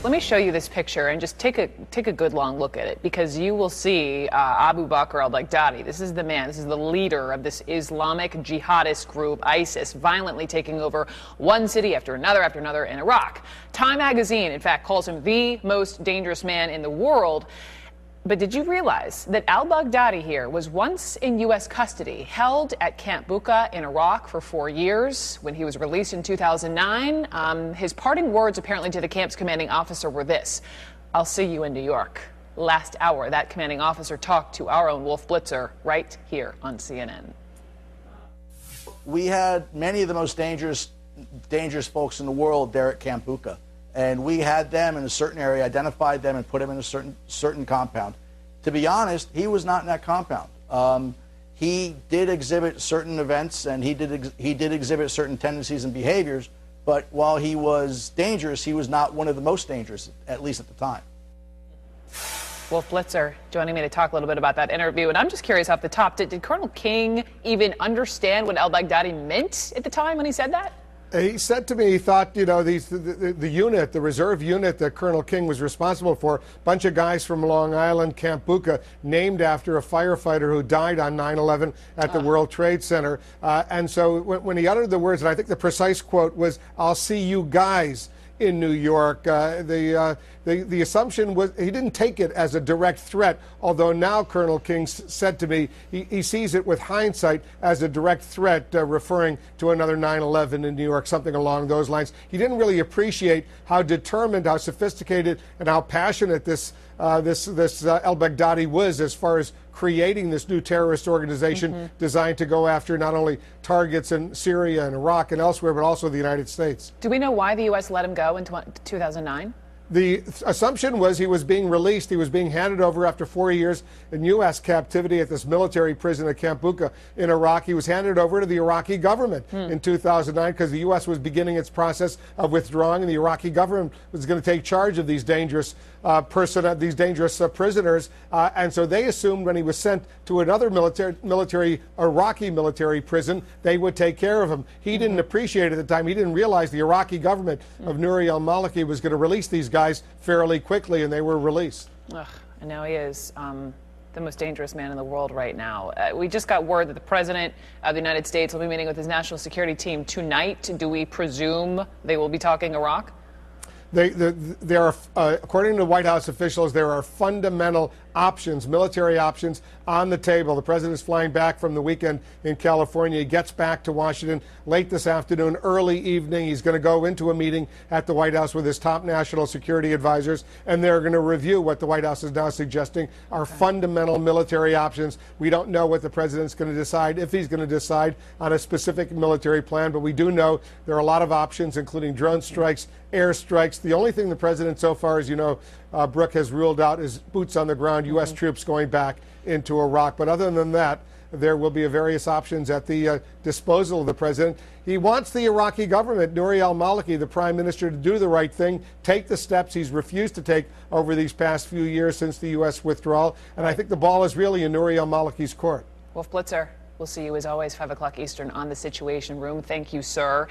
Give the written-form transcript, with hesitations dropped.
Let me show you this picture and just take a good long look at it, because you will see Abu Bakr al-Baghdadi. This is the man, this is the leader of this Islamic jihadist group, ISIS, violently taking over one city after another in Iraq. Time magazine, in fact, calls him the most dangerous man in the world. But did you realize that al-Baghdadi here was once in U.S. custody, held at Camp Bucca in Iraq for 4 years? When he was released in 2009, his parting words apparently to the camp's commanding officer were this: "I'll see you in New York." Last hour, that commanding officer talked to our own Wolf Blitzer right here on CNN. We had many of the most dangerous folks in the world there at Camp Bucca. And we had them in a certain area, identified them, and put them in a certain compound. To be honest, he was not in that compound. He did exhibit certain events, and he did exhibit certain tendencies and behaviors. But while he was dangerous, he was not one of the most dangerous, at least at the time. Wolf Blitzer joining me to talk a little bit about that interview. And I'm just curious off the top, did Colonel King even understand what al-Baghdadi meant at the time when he said that? He said to me he thought, you know, the unit, the reserve unit that Colonel King was responsible for, a bunch of guys from Long Island, Camp Bucca, named after a firefighter who died on 9/11 at the World Trade Center. And so when he uttered the words, and I think the precise quote was, "I'll see you guys in New York," the assumption was he didn't take it as a direct threat, although now Colonel King said to me he sees it with hindsight as a direct threat, referring to another 9/11 in New York, something along those lines. He didn't really appreciate how determined, how sophisticated, and how passionate this al-Baghdadi was as far as creating this new terrorist organization designed to go after not only targets in Syria and Iraq and elsewhere, but also the United States. Do we know why the U.S. let him go in 2009? The assumption was he was being released. He was being handed over after 4 years in U.S. captivity at this military prison at Camp Bucca in Iraq. He was handed over to the Iraqi government in 2009 because the U.S. was beginning its process of withdrawing, and the Iraqi government was going to take charge of these dangerous prisoners. And so they assumed when he was sent to another Iraqi military prison, they would take care of him. He didn't appreciate it at the time. He didn't realize the Iraqi government of Nouri al-Maliki was going to release these guys fairly quickly, and they were released. Ugh, and now he is the most dangerous man in the world right now. We just got word that the President of the United States will be meeting with his national security team tonight. Do we presume they will be talking Iraq? There are, according to White House officials, there are fundamental options, military options, on the table. The president is flying back from the weekend in California. He gets back to Washington late this afternoon, early evening. He's going to go into a meeting at the White House with his top national security advisors, and they're going to review what the White House is now suggesting are fundamental military options. We don't know what the president's going to decide, if he's going to decide on a specific military plan, but we do know there are a lot of options, including drone strikes, air strikes. The only thing the president so far, as you know, Brooke, has ruled out is boots on the ground, U.S. troops going back into Iraq. But other than that, there will be various options at the disposal of the president. He wants the Iraqi government, Nouri al-Maliki, the prime minister, to do the right thing, take the steps he's refused to take over these past few years since the U.S. withdrawal. And I think the ball is really in Nouri al-Maliki's court. Wolf Blitzer, we'll see you as always, 5 o'clock Eastern on the Situation Room. Thank you, sir.